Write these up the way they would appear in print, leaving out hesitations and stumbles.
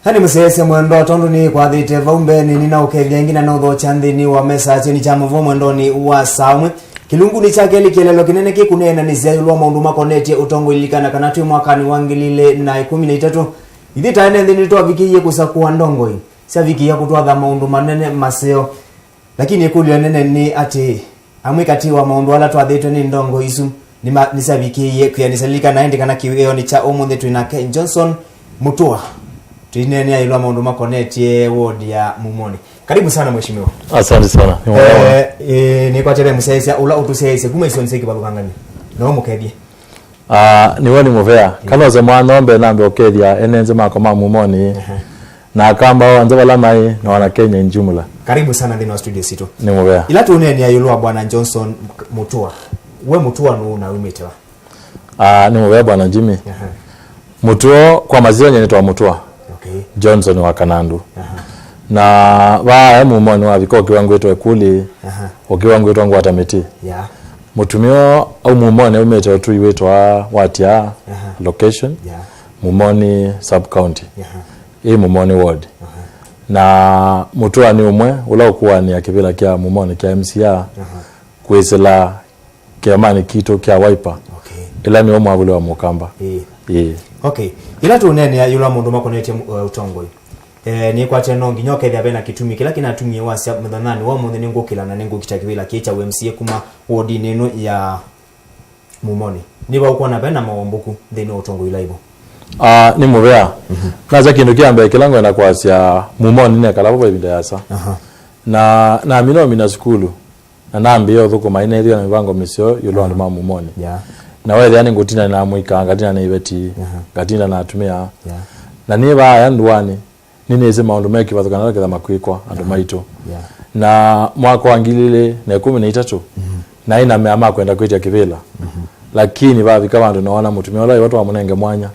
Hani musese mwendo tondu ni kwa thite vaumbe ni nina ukethia ngina no tho chanthini wa mesa chini cha muvo mwendo ni wa samwe kilungu ni chake likelelo kinene kikunena ni zayulwa maundu makonetie utongo ilikana kana tu mwakani wangilile na 13 ithita ene thini twa vikiye kusakuwa ndongo hii sia vikiya kutwa maundu manene maseo lakini kulio nene ni ati amwikati wa maundu ala twa thito ni ndongo isu ni sia vikiye kuyanisalika na ndi kana kiweo ni cha omunthe twina Ken Johnson Mutua Tinene ya ilwa maundu makonetie ward ya Mumoni. Karibu sana mheshimiwa. Asante sana. Ni kwa tere musaisia ula utusaisia kuma iso nseki balukangani. No mukethie. Ni wani muvea. Kana za mwana ombe nambe okethia enenze makoma Mumoni. Na kamba wanza wala mai na wana Kenya njumula. Karibu sana ndino studio sito. Ni muvea. Ila tunene ya ilwa bwana Johnson Mutua. We Mutua no na umetewa. Ni muvea bwana Jimmy. Mutua kwa mazina yanaitwa Mutua. Johnson wa Kanandu. Na wa Mumoni wa viko kiwango wetu ekuli. Kiwango wetu ngwa tameti. Mutumio au Mumoni umete tu wetu wa watia location. Mumoni sub county. Mumoni ward. Na Mutua ni umwe ula kuwa ni akivila kia Mumoni kia MCA. Kuisela kia mani kito kia Wiper. Ila ni umwe avule wa Mukamba. Okay. Ila tunene ya yula mundu makonetie utongo. Ni kwa teno nginyoke thia bena kitumi kila kinatumie wasi muthanani wa mundu ni ngukila na ningu kitakibila kicha UMCA kuma wodi neno ya Mumoni. Ni ba uko na bena mawombuku thino utongo ila ibo. Ni muvea. Naza kindu kiambe kilango na kwasia Mumoni ne kala baba ibinda yasa. Na mino mina skulu. Na nambiyo thuko maine thio na mivango misio yulo ndo Mumoni. Na wewe yani ngutina na muika ngatina na ibeti ngatina na atumia na niba yandwani nini eze maundu meki bathukana ketha makwikwa andu maito na mwaka wangilile na 13 na ina meama kwenda kwetia kivila lakini bavika bandu naona mutumia wala watu wamunenge mwanya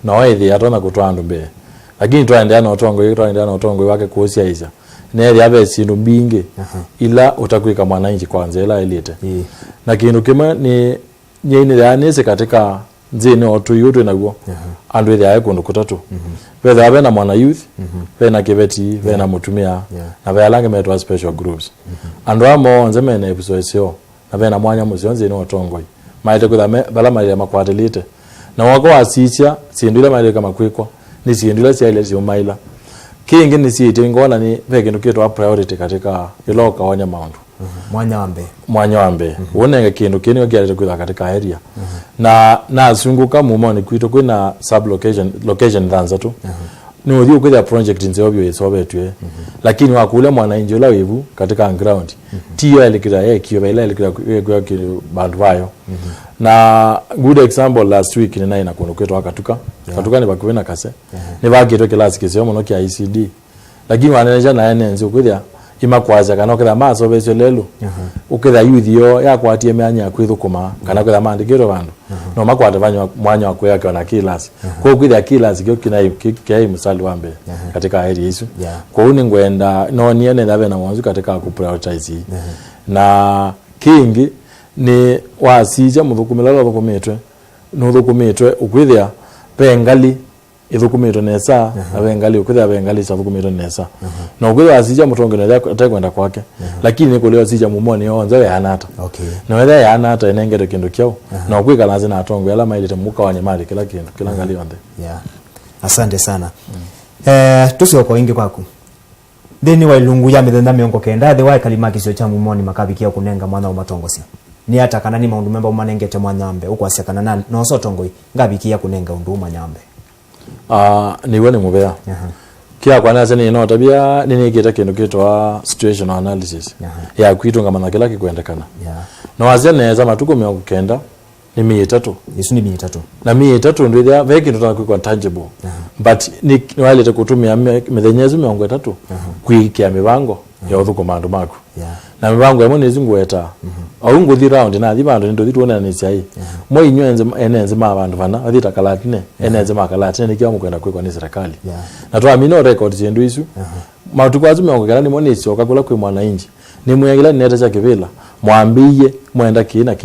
na wethi atona kutwa andu mbe lakini twaendea na otongo wake kuosia iza neri abe sindu mbingi ila utakwika mwananchi kwanza ila elite na kindu kimwe ni nyine yanese katika nzini otu yutu naguo andu ile aye kundu kutatu whether abe na mwana youth na kibeti na mutumia na bayalange metwa special groups andu amo nzeme na episode sio na na mwanya muzionze ni otongoi maite kutha bala mali makwatelite na wako asicha sindula mali kama kwikwa ni sindula sia ile sio maila kingi ni siite ngona ni veke ndukietwa priority katika iloka wanya maundu mwanya wambe wonenge kindu kini ogiarete kwitha katika area na sunguka Mumoni kwito kwina sub location dhanza tu ni uthio kwitha project nzobyo isobetwe lakini wakule mwana injola wivu katika ground tiyo elikira kiyo bela elikira kwa bandu bayo na good example last week ni naina kono kwetu akatuka ni bakwena kase ni bagito class kisio mono kia ICD lakini wananeja na enenzi kwitha imakwaza kana kwitha maso beso lelu ukitha yuthio yakwatie myanya kwithukuma kana kwitha mandikiro bandu no makwata banyo mwanya wakwe yake na kilasi kwa kwitha kilasi kyo kinai msali wambe katika area isu kwa uni ngwenda no niene ndabe na mwanzo katika ku prioritize na kingi ni wasija muthukumilalo thukumitwe ukwithia pengali ithukumitwe nesa abengali ukwithia bengali sathukumitwe nesa na ukwithia asija mutongene atakwenda kwake lakini niko leo asija Mumoni yonza yanata na wetha yanata enengere kindu kyao na ukwika lazima na atongo ala mailite muka wanyamali kila kindu kila ngali yonde asante sana tusio kwa ingi kwaku deni wa ilungu ya mithenda miongo kenda the wa kalimaki sio cha Mumoni makabikia kunenga mwana wa matongosia ni hata kana ni maundu memba umanengete mwanyambe uko asekana na no so tongoi ngabikia kunenga undu manyambe ni wone mubea kia kwa nasa ni no tabia nini kita kindu kitwa situational analysis ya kwitunga mana kila kikwendekana no wazia neza matuko miongo kenda ni 300 yesu ni 300 na 300 ndio ya veki ndo kwa tangible but ni wale kutumia methenyezo miongo 3 kuikia mibango ya uthuko mandu mako na mibango yamo nezingweta au nguthi round na thi bandu ndo thituona ni sai mo inyo enenze ma bandu bana athita kalatine enenze ma kalatine nikiwa mukwenda kwikwa ni serikali na twa mino record zendu isu matukwazu meongera ni monesi okakula kwi mwana inji ni muyagila neta cha kivila mwambiye mwenda kina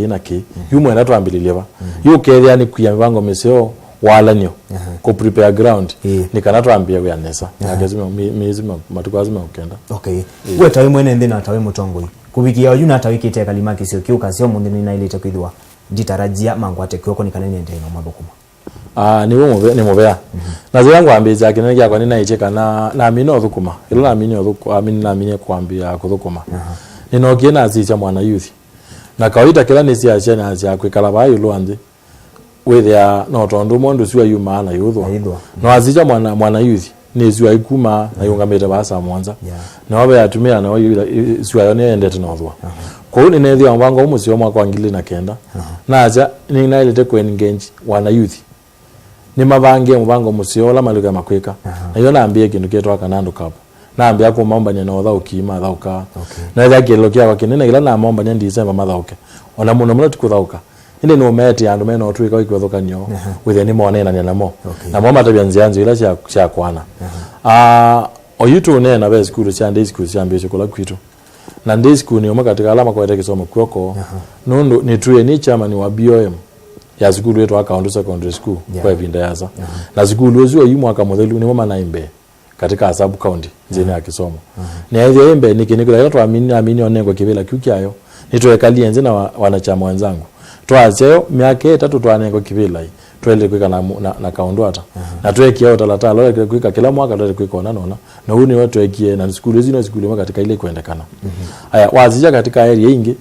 yu mwenda twambililie ba yu kethia ni kuya mibango misio wala nyo ko prepare ground ni kana twambia ya nesa yakazima miezi matukwazu meokenda we tawe mwene ndina tawe mutongo kubikia yu na tawe kite kalima kisio kiuka sio mundini na ile takwidwa jitarajia mangwate kyoko ni kanene ndeno mabokuma ni mubea na zira ngwambiza akine yakwa ni naicheka na amino thukuma ilo na amini kwambia kuthukuma ninokie na azicha mwana youth na kawaida kila ni siacha na acha kwikala bayo lwanze wethia no tondu mundu siwa yuma na yuthwa no azicha mwana youth ni siwa ikuma na yungamete basa mwanza na wabe atumia na siwa yone endete no thwa ko ni nethia mwango umusio mwaka wa 2009 na acha ni nailete ku engage wana youth ni mabange mubango musio la maluga makwika na yona ambie kindu ketwa kanandu kapo na ambia ko mamba ni no ukima thauka na yake lokia kwa kinene ila na mamba ni December mathauke ona muno muno tukuthauka inde no meti andu mena otwika ikothoka nyo with ni mone na namo na mama tabia nzianzo ila cha kwana oyutu ne na be school cha day school cha mbio kola kwitu na day school ni omaka katika alama kwa kisomo kwoko nondo ni tuye ni chama ni wa BOM ya school yetu akaundu secondary school kwa vinda yaza na school uzio yu mwaka modelu ni mama naimbe katika Asabu County zene akisomo ni hiyo embe nikinikula yote amini onengo kibela kyukyayo nitowekalie nze na wanachama wenzangu twazeo miaka 3 twanengo kibela hii twele kwika na kaundu hata na tweki yao talatala wale kwika kila mwaka twele kwika nona na huni watu wekie na school zino school katika ile kuendekana haya wazija katika area ingi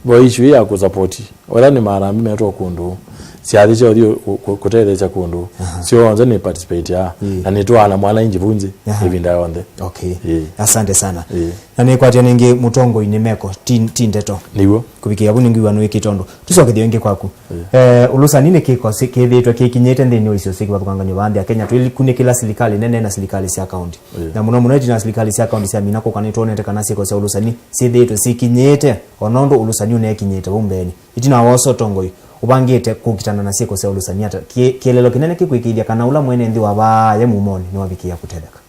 boishu ya kusupport wala ni mara mimi watu kundu siadhicho audio kutele cha kundu sio anza ni participate na nitoa na mwana inji bunzi hivi ndayo onde asante sana na ni kwa tena mutongo inimeko tindeto niwo kubikia buningi wanu ikitondo tusoke thionge kwaku ulusa nini kiko sikithitwe kikinyete ndini ucio siki bathukanganya bandi ya Kenya twili kuni kila serikali nene na serikali cia county na muno muno na serikali cia county cia minako kanitwo nete kana siko cia ulusani sithitwe sikinyete onondo ulusani une kinyete bumbeni itina woso tongoi ubangite kukitana na siko cia ulusani ata kielelo kinene kikwikidia kana ula mwene ndi wabaye mumoni ni wabikia kutedeka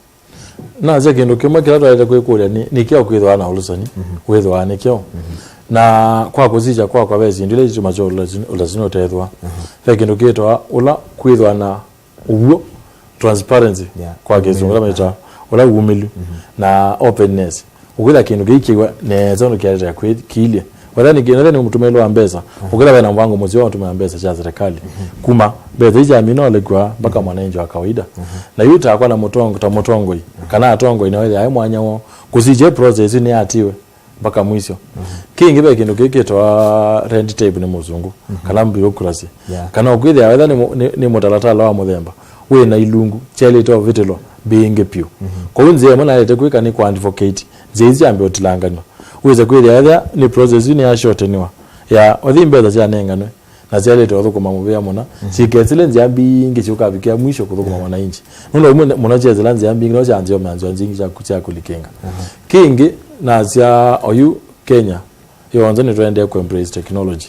na zekindo kimwe kila twaleta kwikuria ni kio kwithwa na ulusani withwa ni kio na kwa kuzija kwa bezi ndile chuma cho ulasino tethwa zekindo kitwa ula kwithwa na uwo transparency kwa kizungu kama ita ula umilu na openness ukila kindu gikiwa neza no kialeta ya kiile wala ni kinele ni mtumelo wa mbesa ukila bana mwango muzio mtumelo mbesa cha serikali kuma bezi ya minole kwa mpaka mwananchi wa kawaida na yuta akwa na motongo kana atongo inaweza ayi mwanya kuzije process ni atiwe mpaka mwisho kingi be kindu kikitwa red tape ni muzungu kana bureaucracy kana ukwithia wetha ni mutalatala wa muthemba we na ilungu chele to vitelo binge piu ko unze mona lete kwika ni kwa advocate zezi ambe otilangano uweze kwithia ni process ni ya shorteniwa ya othimbe za nengano na zile to thukuma mubia mona siketsile nzia bingi chukabikia mwisho kuthukuma mwananchi nuno mona chezela nzia bingi no chanzo manzo nzingi cha kulikenga kingi na zia oyu Kenya yonze ni twende ku embrace technology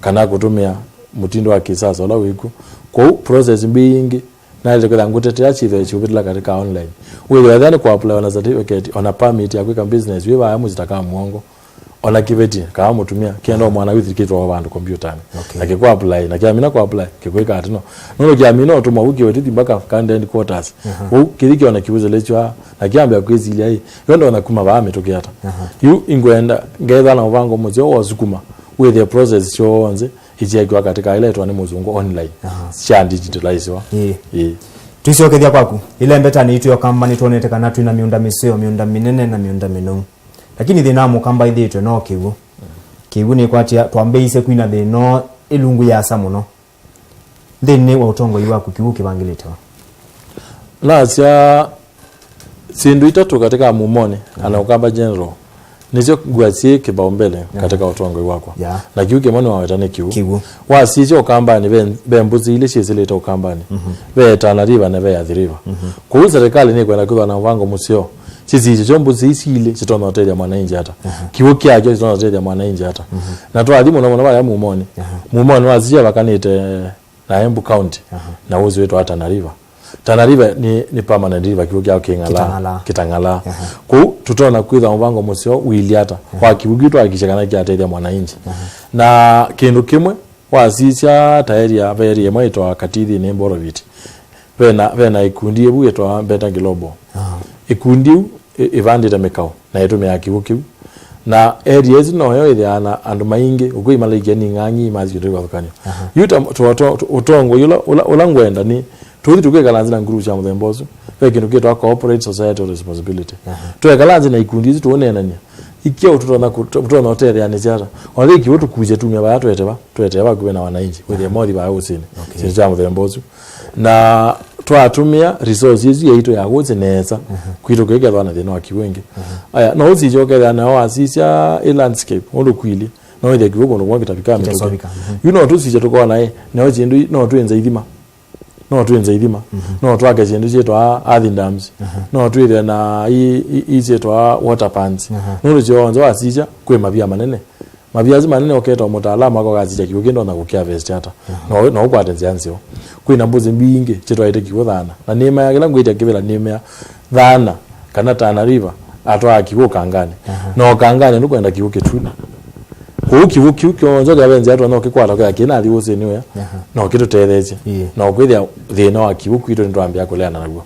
kana kutumia mutindo wa kisasa wala wiku kwa process bingi na ile kwa ngutetea chive chubitla katika online wewe dhani kwa apply na certificate ona permit ya kwika business wewe amu zitaka muongo ona kiveti kama mutumia kienda mwana withi kitu wa bandu computer akikuwa apply na kiamina kwa apply kikweka atino nono kiamina otuma wiki wetu mpaka kanda quarters kiriki ona kibuze lecho na kiambia kwezi ile hii yondo na kuma ba ametokea hata you ingwenda ngeza na uvango muzio wasukuma with the process chonze ichekwa katika ile etwa ni muzungu online cha digitalizewa tuisoke dia kwaku ile mbeta ni itu yo kamba ni tonete kana tu na miunda miseo miunda minene na miunda minongo lakini thina mu kamba ithitwe no kiwu ni kwatia twambe ise kwina thino ilungu ya samuno thini wa utongo iwaku kiwu kibangilitwa la sia sindu itatu katika mumone ana ukamba general nizo gwasie kibaumbele katika utongo iwako na kiwu kemoni wawetane kiwu wasicho kambani bembuzi ile shizileta ukambani be tanariba na be adhiriva kwa serikali ni kwenda kwa na mvango musio sisi chombo zisile chitona hotel ya mwananchi hata kiwo kyake chitona hotel ya mwananchi hata na to alimu na mwana mumoni mumoni wazija bakanite na Embu County na uzi wetu hata na river Tana River ni permanent river kiwo kyao kitangala ku tutona kwitha mvango musio wiliata kwa kiwugitwa akishakana kyateria mwananchi na kindu kimwe wasisha tayari ya veri ya mwaito Katithi ni Mboroviti vena ikundi ebu yeto Beta Global ikundi ivandite mikao na yetu ya kiwu na areas no yo ithana andu maingi uko imalaike ni ngangi mazi ndo kwakanyo yuta utongo ula ngwenda ni tuthi tukekalanzira nguru cha muthembozo pekindu kitwa corporate societal responsibility twekalanzira na ikundi izi tuonenania ikia ututona hotel ya nizara oneki wotu kuje tumya ba tweteba kuwe na wananchi with modi ba usini sisi cha muthembozo na twatumia resources yeito ya gutse neza kwitokega bana thina wa kiwenge aya no uzijoke na wasisha a landscape ondo kwili no ile kigogo no kitabika mitoke you know tusije tuko naye no zindu no tuenza idhima no twage zindu zetu earthen dams no twile na ize to water pans no zonzo wasisha kwe mabia manene mabiazi manene oketa mutaalamu ako kazi ya kiugendo na kukia vest hata no ukwatenzi ansio kwina mbuzi mbingi chitwaite kiuthana na nema ya kila ngwita kivela nema thana kana Tana River atwa kiwo kangane no kangane nukwenda kiwo kituna kiwo kionzo ga benzi atwa no kikwata kwa kina ali wose niwe no kitutetheje no kwithia thina wa kiwo kwito ndwambia kuleana naguo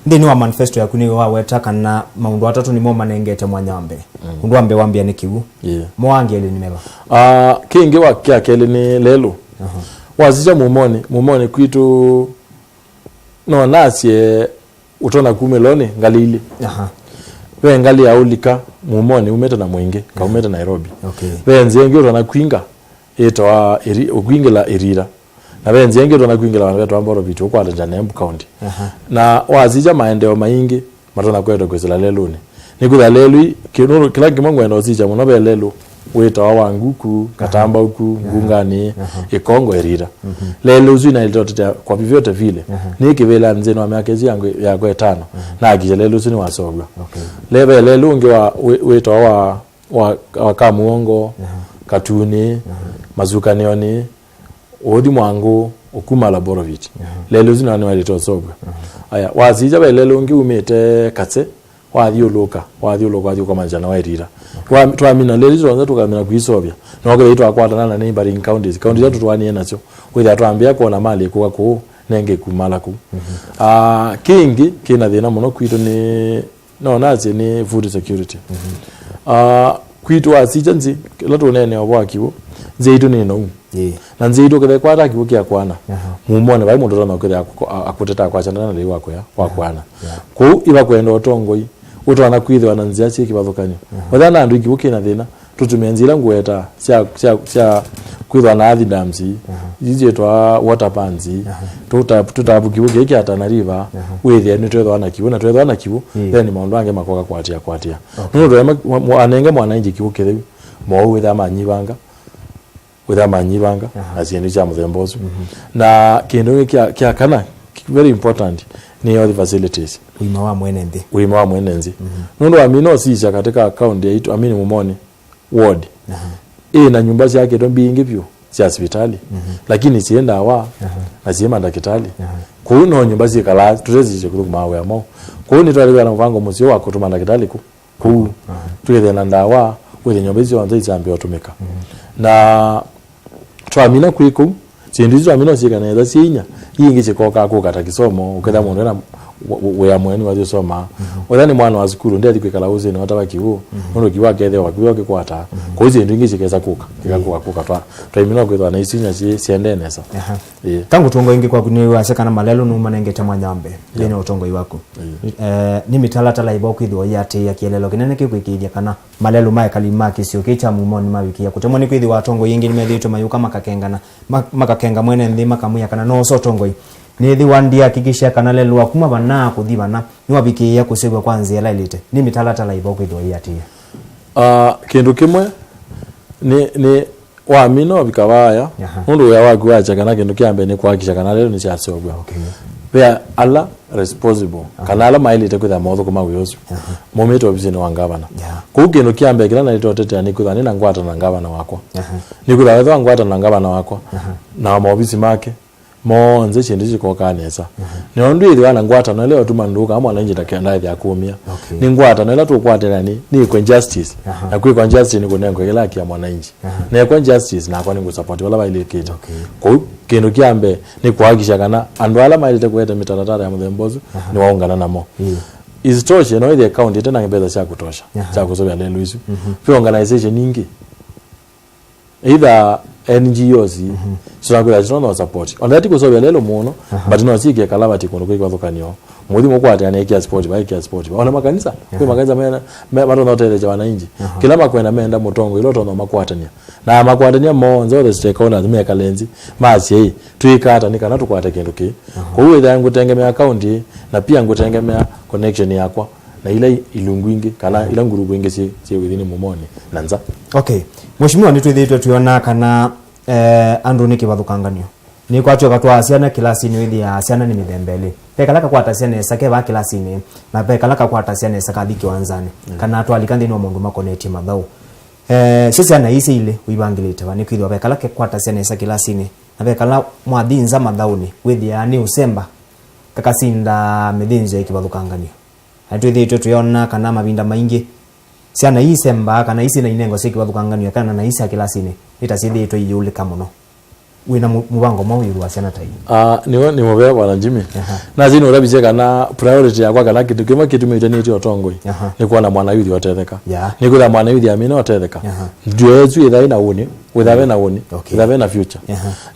ndini wa manifesto yaku ni wa wetaka na maundu atatu ni mo manengete mwanyambe ndwambe wambia ni kiwu mwangi ele nimeba kingi wa kyakele ni lelo wazija mumoni kwitu no nasie utona kumeloni ngalili we ngali ya ulika mumoni umeta na mwingi ka umeta Nairobi we nzengi utona kwinga eto ukwingela erira na we nzengi utona kwingela wanatu amboro vitu kwa Tanzania Embu County na wazija maendeo maingi matona kweto kwezela leloni nikutha lelu kinuru kila kimongo eno zija munobe lelu weta wanguku katamba huku ngungani ikongo erira lelo zina ilitotea kwa vivyote vile nikivela nzeno wa miakezi yangu ya kwa 5 na akija lelo zini wasoga lelo unge wa weta wa kamuongo katuni mazukanioni odi mwangu Okumala Borovich lelo zina ni walitoa soga aya wazija lelo unge umete katse wathiuluka kwa manjana wairira twamina leli zonza tukamina kwisobya noke beitwa akwatana na neighboring counties zetu twani nacho witha twambia kuona mali kuwa ku nenge kumala ku kingi kina thina muno kwitu ni no nazi ni food security kwitu asijanzi lato nene obwakiwo zeitu ni no na nzeitu kile kwata kiwo kya kwana mumone bai mundu na kile akuteta kwa chandana na wako ya wakwana ku iba kwenda otongoi utwana kwithwa na nzia chiki bathukanyo wathana andu ikibuke na thina tutumenzira ngweta cia kwithwa na earthen dams ije twa water pans tutabukibuke iki Tana River withia ni twethwa na kibu then maundu ange makoka kwatia no anenge mwananchi kibuke riu mo witha manyibanga asiende cha muthembozo na kindu kya kana very important ni all the facilities uima wa mwenenzi nundu amino sisha katika account ya itu amini mumoni ward na nyumba zake ndo mbingi pio cia hospitali lakini sienda wa asiema ndakitali kuno nyumba zikala turezi kuruku mawe amo kuni twali na mvango musio wa kutuma ndakitali ku tuwe na ndawa wewe nyumba hizo anza izambia otumika na twamina kwiku sindizo amino sika na eza sinya yingi chikoka ko kata kisomo ukenda mundu na we amweni wa soma wadhani mwana wa zikuru ndiye alikwekala uze na wataba kiwo ndo kiwa kethe wa kiwa kwata ko izi ndingi chikeza kuka twamina kwetwa na isinya siendenesa tangu tongo ingi kwa kuni waseka na malelo numa nengete mwanyambe yene utongo iwako ni mitalatala iboku idho yate ya kielelo kinene kikwikidia kana malelo mai kalima kisio kicha mumoni mawiki ya kutemoni kwidhi watongo yingi nimethito mayuka makakenga mwene ndima kamuya kana no so tongo nithi wandia kikisha kana lelo akuma bana kuthibana ni wabiki ya kusegwa kwanza ya lailite ni mitalatala iboku idho yate kindu kimwe ni wamino bikawaya undu ya wagwacha kana kindu kiambe ni kwakisha kana lelo ni cha sogwa where alla responsible kana ala mailite kwitha motho kuma wiyosu momito obizini wa ngavana ku kindu kiambe kila na itotete ni kwitha nina ngwata na ngavana wakwa ni kwitha wetha ngwata na ngavana wakwa na maobisi make monze chindu chikokanesa ni ondu ili wana ngwata na leo tumanduka ama wananji takenda ya kumia ni ngwata na leo tukwatela ni kwa justice na kwa justice ni kunengo kila kia mwananji na kwa justice na kwa ningu support wala ile kitu kwa kindu kiambe ni kuhakisha kana andu ala mailite kwete mitaratara ya muthembozu ni waungana namo isitoshe no ile account tena ngibeza cha kutosha cha kusobya lelo hizo pia organization nyingi either NGOs so ngula zino support ondati kusobya lelo muno but no sike kalabati kono kwa thukanio muthi mukwate ane kia sport ba kia sport ona makanisa kwa makanisa mena mato na hotel jawana inji kila makwenda menda mutongo ilo tono makwatania na makwatania monzo the stakeholders me kalenzi masi hii tuikata nikana tukwate kindu ki kwa hiyo yangu tengemea account na pia ngutengemea connection yakwa na ile ilungwingi kana ila ngurubu ingi si within mumoni nanza okay mheshimiwa nitwithitwe tuona kana andu ni kivathukanganio ni kwa choka twa asiana kilasini withi ya asiana ni mithembele pekalaka kwa tasiana esake ba kilasini na pekalaka kwa tasiana esaka thiki wanzani kana twalikande ni mundu makoneti mathau sisi ana isi ile uibangilite bani kwithwa pekalaka kwa tasiana esaka kilasini na pekala mwadinza mathauni withi ya ni usemba kakasinda mithinzo ikivathukanganio atwithitwe tuona kana mabinda maingi siana isemba kana isi na inengo sikivathukanganio kana na isi kilasini itasithitwe iyulika muno wina mubango mawiru asiana tai ni mobea bwana Jimmy na zino urabize kana priority yakwa kana kitu kima kitu meteniti otongoi ni kuona mwana yuthi otetheka ni kula mwana yuthi amina otetheka ndio yetu ithai na uni withawe na uni withawe na future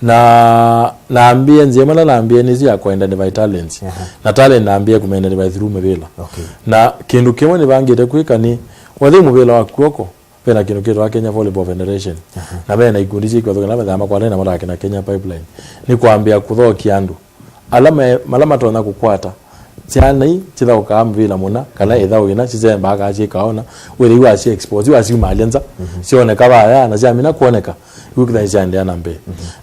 na naambie nzema na naambie nizi ya kwenda ni talents na talent naambie kumenda ni through mebela na kindu kimo ni bangite kwika ni wathi mubela wakuoko pena kino kitu wa Kenya Volleyball Federation na bena ikundi kwa thogana bathama kwa na marake na Kenya Pipeline ni kuambia kuthokia andu malama tona kukwata cyana chitha ukamvila muna kana ithau ina chizemba akaje kaona wele wa si expose wa si malenza sione kabaya na jamina kuoneka ukitha ijande anambe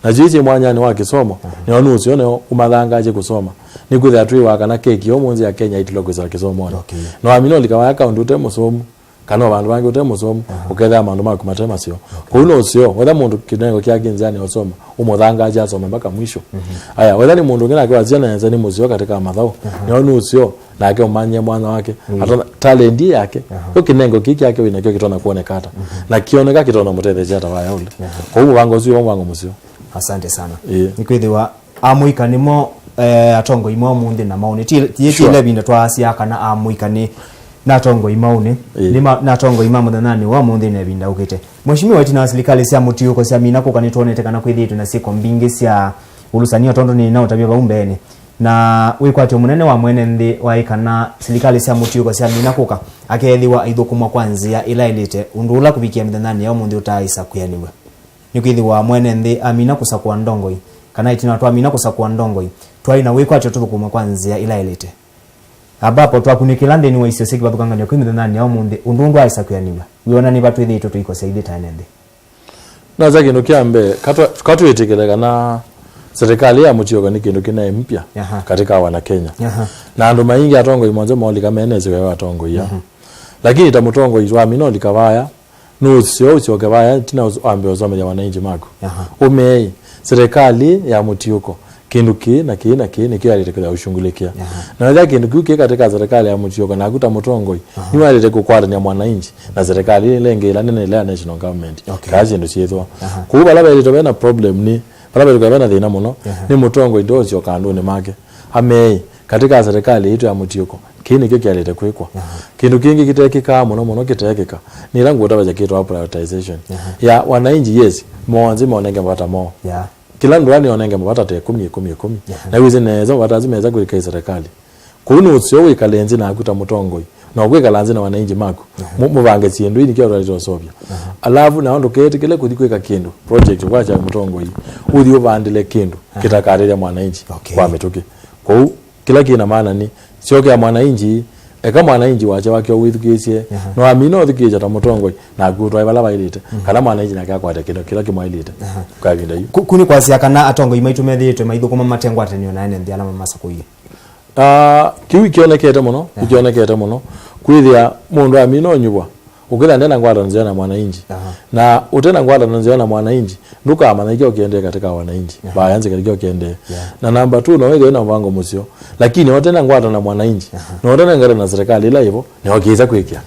na jiji mwanya ni wa kisomo ni onu usione umathanga aje kusoma ni kutha twi wa kana keki yo munzi ya Kenya itilogo za kisomo no amino likawa account utemusomo kana abantu bange utemusomo uketha amandu makumatema sio kuno sio wetha mundu kinengo kya ginzani osoma umuthanga aje asoma mpaka mwisho aya wetha ni mundu ngina kwa ziana nzani muzio katika mathao ni onu sio na ake umanye mwana wake atona talent yake yo kinengo kiki yake wina kyo kitona kuonekata na kioneka kitona mutetheje ata waya ule kwa hiyo wango sio wango musio asante sana nikwithiwa amuika nimo atongo imo mundi na mauni ti lebinda twasia kana amuika ni na tongo imaune lima na tongo imamu dhanani wa mundi na binda ukite mheshimiwa wetu na serikali sia muti yuko sia minako kanituonete kana kwithitu na siko mbingi sia ulusania tondo ni nao tabia baumbeni na wikwati munene wa mwene ndi waikana serikali sia muti yuko sia minako akethiwa ithukuma kwanzia ila ilite undula kubikia mdhanani ya mundi utaisa kuyaniwe nikwithiwa mwene ndi amina kusakwa ndongoi kana itina watu amina kusakwa ndongoi twaina wikwati tuthukuma kwanzia ila ilite abapo twakunikilande ni waisio siki bathukangania kwa mithani ya munde undundu aisa kuyaniwa wiona ni batu ithitu tuiko saidi tanende na zaki ndo kiambe katu itekeleka na serikali ya mutioga ni kindu kinae mpya katika wana Kenya na andu maingi atongo imonze maoli kama eneze wewe atongo ya lakini tamutongo izwa mino likavaya no sio kavaya tina ambe ozome ya wananchi mako umei serikali ya mutioko kindu ki na kio alitekeza ushungulikia na wale kindu ki katika serikali ya mutioko na kuta mutongoi ni wale kukwata ni mwananchi na serikali lenge ila nene ile national government kazi ndo chiezo kuba laba ile tobena problem ni laba ile tobena thina muno ni mutongoi ndo sio kandu ni make amei katika serikali yetu ya mutioko kini kio kialete kwekwa kindu kingi kitekeka muno kitekeka ni rangu utabaje kitu prioritization ya wananchi yes mwanzi monenge mpata mo kila ndwani onenge mpata te 10 na wize nezo watazimeza kulika serikali kuno usio wikalenzi na akuta mutongoi na kweka lanzi na wananchi mako mubange chindu ini kyo ralito sobya alafu na ndo kete kile kudikweka kindu project kwacha mutongoi udio bandile kindu kitakarira mwananchi kwa metoke kwa kila kina maana ni sio kwa mwananchi kama mwananchi wache wake withukicie no amino thikije ta mutongoi na gutwa ibala bailite kana mwananchi na kwa tekino kila kimailite kwa vinda hiyo kuni kwa sia kana atongo imaitu methitwe maithu kuma matengwa atenio na ene ndiana mamasa kuyi kiwi kionekete muno kionekete muno kwithia mundu amino nyubwa ukitha ndena ngwata nzio na mwananchi na utena ngwata nzio na mwananchi nduka manake ukiende katika wananchi bayanze katika ukiende na namba 2 no wewe na mvango musio lakini utena ngwata na mwananchi na utena ngara na serikali ila hivyo ni wakiza kuikia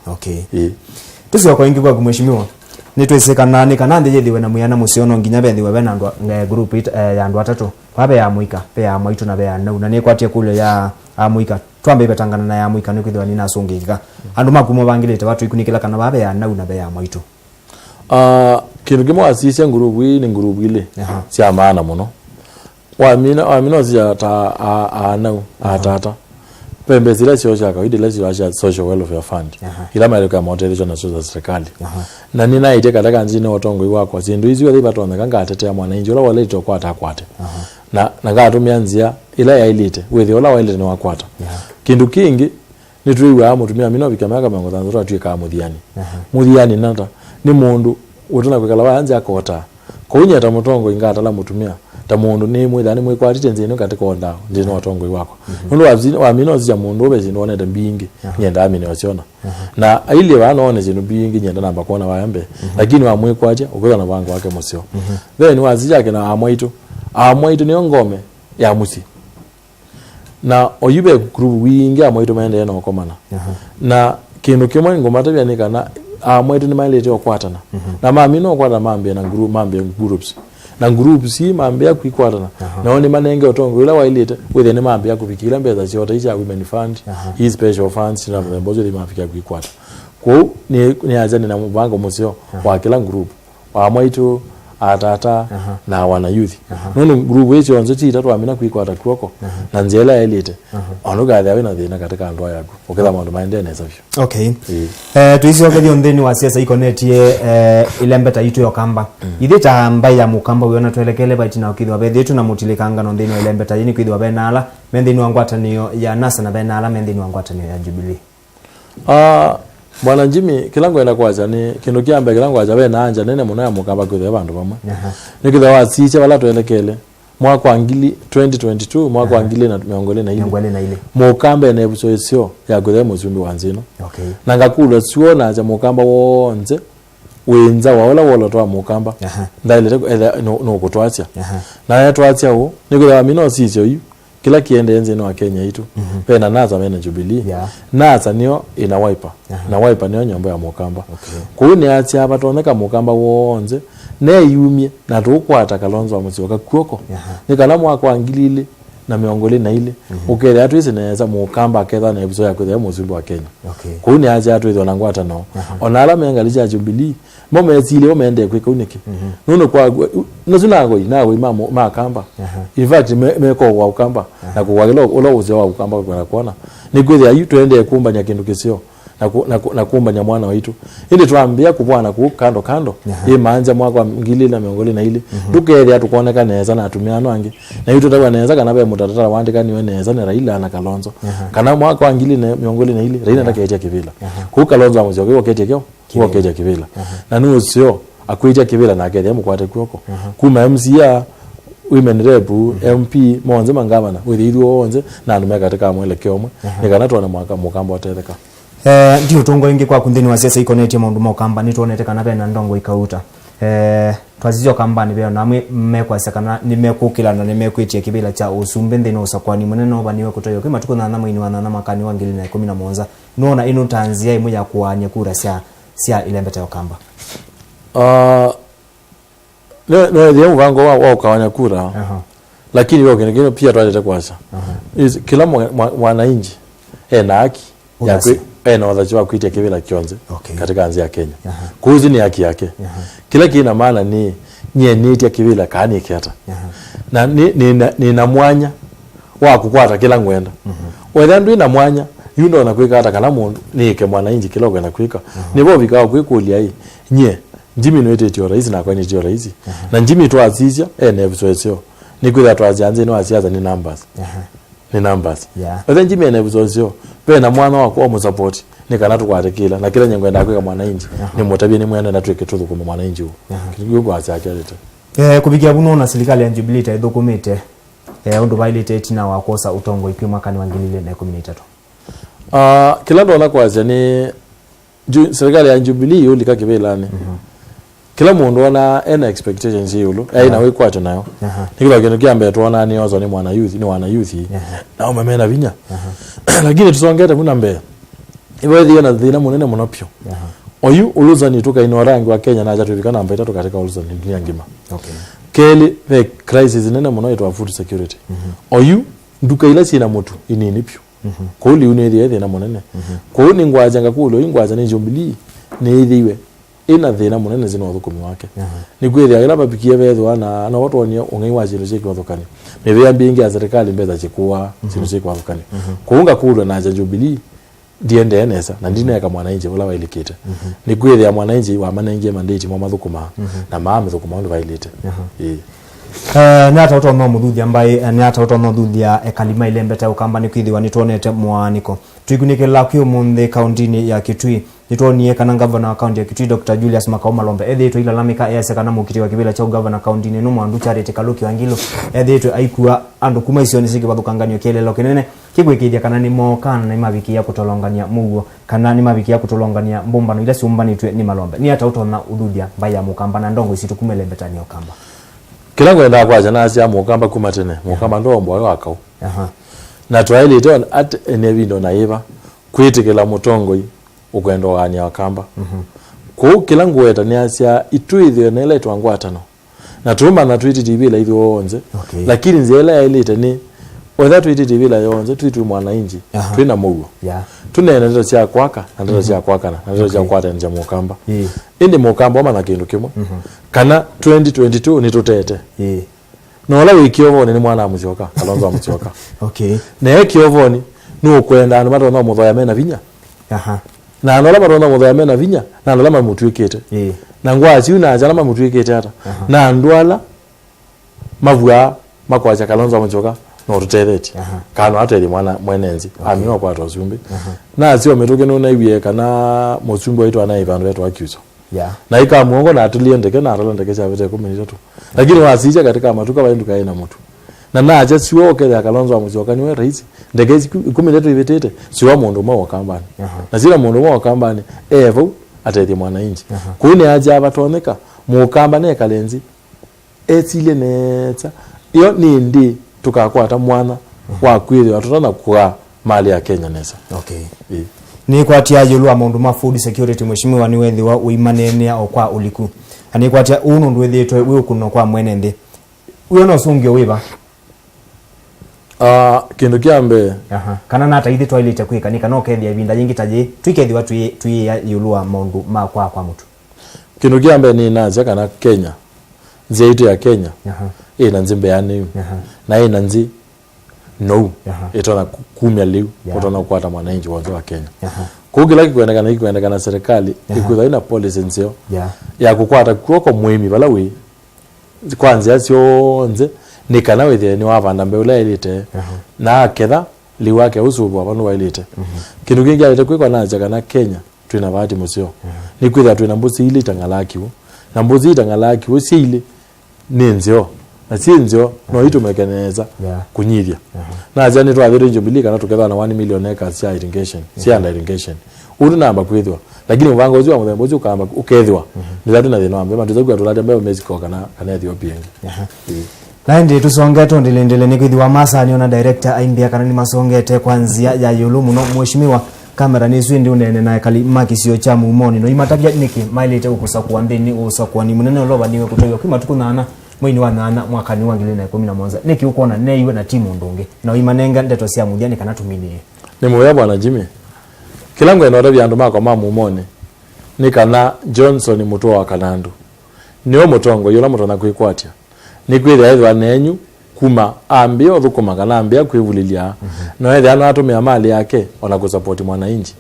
okay tusiwa kwa ingi kwa kumheshimiwa nitwesekana ni kana ndiyethiwe na muyana muciono nginya bethiwe bena ndo group ya andu atatu kwabe ya muika pe ya maitu na be ya nau na ni kwatie kule ya muika twambe betangana na ya muika ni kwithwa ni nasungika andu makumo bangilite watu ikunikila kana babe ya nau na be ya maitu kindu kimwe asisi group hii ni group ile cia maana muno wamina cia ta nau atata pembe zile sio cha kawaida ile sio cha social welfare fund ila maeleka motivation na social serikali na nina ite kataka nzine watongo iwako zindu hizi wale watu wamekanga atetea mwananchi wala wale tokwa atakwate na ngatumia nzia ila ya ilite wethi wala wale ni wakwata kindu kingi ni tuiwe amutumia mino bikamaka 50 tuika muthiani nata ni mundu utuna kwikala wanze akota kunya ta mutongo ingata la mutumia ta mundu ni mwithani mwikwatite nzino katika onda ndino watongo iwako mundu wamino zija mundu obezino one mbingi nyenda amine wasiona na ile wanaone zino mbingi nyenda namba kuona wayambe lakini wamwikwaje ukola na wangu wake musio then wazija yake na amwaitu ni ngome ya musi na oyube group wingi amwaitu maende na okomana na kindu kimwe ngoma tabia ni kana amwaitu ni mailete okwatana na mamino okwata mambe na groups na groups si mambe ya kwikwatana na oni manenge otongo ila wailete withe ni mambe ya kubikira mbeza ciota icha women fund his special funds na mbozo li mafika kwikwata kwa ni azani na mbango musio wa kila group wa mwaitu atata na wana youth nono group hizo onzo chitatu amina kwikwata kwoko na nzela elite onoga thawe na thina katika ndoa yako ukitha maundu maende na savyo okay tuisi okethi ondeni wa siasa ikonetie ile mbeta yitu yo kamba ithita mbai ya mukamba wiona twelekele baiti na ukithwa bethitu na mutilikanga no ndeni ile mbeta yini kwithwa benala mendeni wangwatanio ya NASA na benala mendeni wangwatanio ya Jubilee Bwana Jimmy kilango enda kwaza ni kindu kiambe kilango aja we naanja nene muno ya mukamba kwithe bandu bamwe nikitha wasiche wala twelekele mwaka wa 2022 mwaka wa 2020 na ile mukamba ene busoesio ya kwithe muzumbi wanzino na ngakulu siona aja mukamba wonze wenza wala wala twa mukamba ndaile no kutwatia na yatwatia ho nikitha mino sicho yu kila kiende enze no Kenya itu pena NASA mena Jubilee NASA niyo ina wiper na wiper niyo nyombo ya mukamba kuuni ati hapa toneka mukamba wonze ne yumie na tukwata Kalonzo wa musyoka kwoko nikala mwaka wa ngilile na miongole na ile ukele atu isi neza mukamba aketha na ebiso ya kwetha muzumbi wa Kenya kuuni ati atu izo nangwata no onala mengalija Jubilee mama ezile omeende kweka uniki nuno kwa nazuna nawe ma kamba in fact meko wa ukamba na kuwagelo ulo uze wa ukamba kwa kuona ni kweli ayu tuende kumba nya kindu kisio na kumba nya mwana waitu ili tuambia kubwana ku kando ye manja mwaka ngili na miongole na ile dukere atukoneka neza na atumiano ange na yitu tawa neza kana be mutatara wandika niwe neza na Raila na Kalonzo kana mwaka wa ngili na miongole na ile Raila ndake ya kivila ku Kalonzo amuzio kwa kete kyo kwa kete kivila na nuo akuita kivila na kete mukwate kwoko kuma MCA women rep MP monze mangabana withiru onze na andu katika mwelekeo omwe nikana twana mwaka mukamba otetheka ndio tongo ingi kwa kundini wa siasa ikonetie maundu mokamba ni tuonete kana bena ndongo ikauta twazizo kamba ni bena namwe mmekwasakana nimekukila na nimekwitie kibila cha usumbe ndino usakwani munene oba niwe kutoyo kima tuko na namwe ni wana na makani wa 2011 nona ino tanzia imu ya kuanya kura sia ile mbeta yokamba no ndio mvango wa ukawanya kura lakini wao kingine pia twaleta kwasa kila mwananchi na haki ya na wadhajiwa kuitia kibila kionze katika anzi ya Kenya kuzi ni haki yake kila kina maana ni nyeniti kibila kani kiata na ni na mwanya wa kukwata kila ngwenda wethandu ina mwanya yundo na kwika hata kana mundu ni ke mwananchi kila kwenda kwika nibo bikao kwikulia hii nye njimi noite tio rais na kwani tio rais na njimi to azizia ne bisoesio ni kwitha to azianze no asiaza ni numbers wethe njimi ne bisoesio pe na mwana wako mu support ni kana tukwatikila na kila nyengo enda kwika mwananchi ni mutabie ni mwana na tweke tuzo kwa mwananchi huo kigo kwa acha leta kubikia buno na serikali ya Jubilee ta dokumete undu bailite tina wakosa utongo ikiwa mwaka ni wa 2013 kila ndo nakwaza ni serikali ya Jubilee yulika kibelani kila mundu wana ena expectations yulu na we kwacho nayo nikilo kintu kiambe tuona ni ozo ni mwana youth na umemena vinya lakini tusongete kuna mbe iwe thiyo na thina munene muno pyo oyu uluza ni tuka ino rangi wa Kenya na ajatulika namba 3 katika uluza ni dunia ngima keli the crisis nene muno itwa food security oyu nduka ila sina mutu inini pyo kuli unethia thina munene kuni ngwaja ngakulo ingwaja ni Jubilee ni ithiwe ina thina munene zino thukumi wake ni kwithia ila babikie bethwa na watu wonio ungai wa jiro chiki wathukani mebea mbingi ya serikali mbeza chikuwa jiro chiki wathukani kuunga kulo na Jubilee ndiende enesa na ndine ya mwananchi wala wailikite ni kwithia mwananchi wa manengie mandate mwa mathukuma na maame thukuma wale wailite na tauto no mudhuthi ambaye ni tauto no mudhuthi ya ekalima ile mbete ukamba ni kwithiwa nitonete mwaniko tuigunike la kyo munde county ya Kitui nitonie kana governor wa county ya Kitui Dr. Julius Makaoma Lombe ethi to ilalamika ese kana mukiti wa kibila cha governor county ni no mwandu charity kaluki wangilo ethi to aikua andu kuma isioni sigi bathukanganyo kelelo kinene kigwikithia kana ni mokana na mabiki ya kutolongania mugo kana ni mabiki ya kutolongania mbombano ila siumbanitwe ni Malombe ni tauto na udhuthia mbaya mukamba na ndongo isitu kumelembetani okamba kilango enda kwaja na asia mukamba kumatene mukamba ndombo wakao na twaili ton at enevindo na iva kwitikila mutongoi ukwendo gania wakamba ko kilango eta ni asia ituithio na ile twangwatano na tuma na tweet TV la hivyo onze lakini nzela ya ile ni whether tweet TV la yonze tweet mwananchi twina mugo tunene ndo cia kwaka na ndo cia kwaka na ndo cia kwata nje mukamba indi mukamba oma na kindu kimwe kana 2022 ni tutete no la wikiovo ni mwana amuzioka Kalonzo amuzioka na ekiovo ni ukwenda anu matona muthoya mena vinya na anola matona muthoya mena vinya na anola mamutwikete na ngwaci una ajala mamutwikete ata na andwala mavua makwacha Kalonzo amuzioka no tutetheti kana ateli mwana mwenenzi amino kwa tozumbi na sio metoke no na iwie kana mosumbo itu anaivandu wetu akiuzo na ika muongo na atulie ndeke na atola ndeke chavete 13 lakini wasija katika matuka baindu kaina mtu na aje sio okele Kalonzo amuzioka ni we rais ndeke 13 ivetete sio mundu mwa wakambani na zira mundu mwa wakambani evo ateli mwananchi kuni aje abatoneka mukamba ne kalenzi etile netsa iyo ni ndi tukakwata mwana wa kwiri watotana kwa mali ya Kenya nesa ni kwatia yulu amundu ma food security mheshimiwa ni wethi wa uimanene okwa uliku ani kwatia unu ndwethitwe we kuno kwa mwenende uyo no sungio wiba kindu kiambe kana na ta ithi toilet kwika nika no kethia binda nyingi taje twikethiwa twi yulu amundu ma kwa mutu kindu kiambe ni naja kana Kenya nzeitu ya Kenya ina nzimbe yani na ina nzi no itona kumya liu kutona kwata mwananchi wa Kenya kugila kikwenda kana serikali ikudha ina policy nzio ya kukwata kuoko muhimi balawi kwanza sio nze nikana wethe ni wavanda mbeula elite na ketha liwake usubu abantu wailite kindu kingi alite kwikwa naja kana Kenya twina vati musio ni kwitha twina mbuzi ile tangalaki na mbuzi tangalaki usile nenzio na sinzio no itumekeneza kunyithia na ajani twathire Jubilee kana tuketha na 1 million acres ya irrigation cia irrigation uru namba kwithwa lakini mvango uzi wa muthembo uzi ukamba ukethwa ndithatu na thina ambe matuza kwa tulate mbe Mexico kana Ethiopia na ndi tusongete ndilendele ni kwithwa masani ona director aimbia kana ni masongete kwanzia ya yulu muno mheshimiwa kamera ni swindi unene na kali makisio cha mumoni no imatabia niki mailete ukusa kuandeni usakwa ni munene loba niwe kutoyo kima tukunana mwini wa nana mwaka ni wa 2011 niki ukona neiwe na timu ndunge na imanenga ndeto cia mudiani kana tumini ni moya bwana Jimmy kilango eno bya andu mako mamumone ni kana Johnson muto wa Kanandu niyo mutongo yola mutona kwikwatia ni kwithia ithwa nenyu kuma ambio thukuma kana ambia kwivulilia no ethia no atumia mali yake ona kusupport mwananchi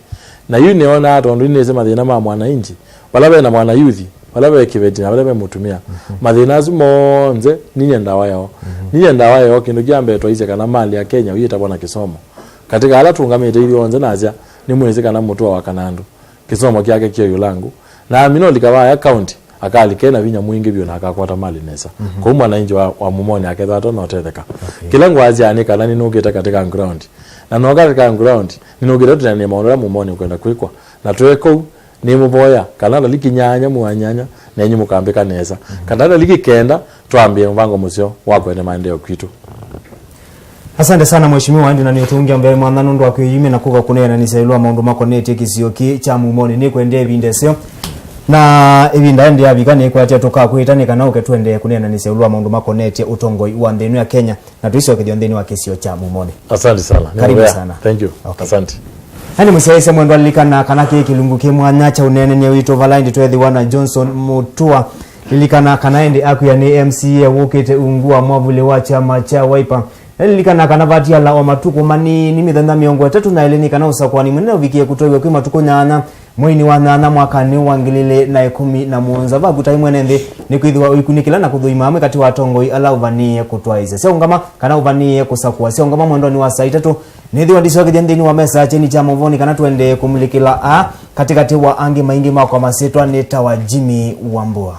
na yu ne ona atondu ni sema thina ma mwananchi wala be na mwana youth wala be kibeti wala be mutumia mathina azumo nze ninye ndawa yao kindu kiambe twaise kana mali ya Kenya uyita bwana kisomo katika ala tungamite ili onze naja ni mwezi kana mutu wa Kanandu kisomo kyake kio yulangu na amino likawa ya county akalike na vinya mwingi bio na akakwata mali nesa kwa mwananchi wa Mumoni akethato no tetheka kila ngwazi anika nani nugite katika ground na no katika ground ninugire tutane maonera Mumoni kwenda kwikwa na tweko ni muboya kana liki nyanya muanyanya na enyi mukambika nesa kana liki kenda twambie mvango musio wako ene maendeleo kwitu. Asante sana mheshimiwa ndi na niutungia mbele mwana ndo akuyime na kuga kunena ni sailwa maundu mako neti kisioki cha Mumoni ni kwende binde sio na ibinda ndi abikane kwa toka kuitanika na uke twende kunena ni sailwa maundu mako neti utongoi wa ndenu ya Kenya na tuiso ke ndeni wa kesio cha Mumoni. Asante sana. Karibu sana. Thank you. Okay. Asante. Hani musiaise mwendo alikana kanake kilungu kimwanya cha unene nye wito valaindi twethi wana Johnson Mutua lilikana kanaende akuya ni MCA wukite ungua mwavule wa chama cha Wiper lilikana kanavatia la wa matuko manini mithanda miongo 3 na eleni kana usakwani mweneo vikie kutoiwe kwa matuko nyana mwini wa nana mwaka ni wangilile na 11 vagutai mwenende ni kwithwa ikunikila na kuthuima amwe kati wa tongoi ala uvanie kutwaize sio ngama kana uvanie kusakua sio ngama mwendo ni wa saa 3 nithi wa disoke jendini wa mesa cheni cha Muvoni kana tuende kumulikila katikati wa angi maingi mako masitwa neta wa Jimmy Wambua.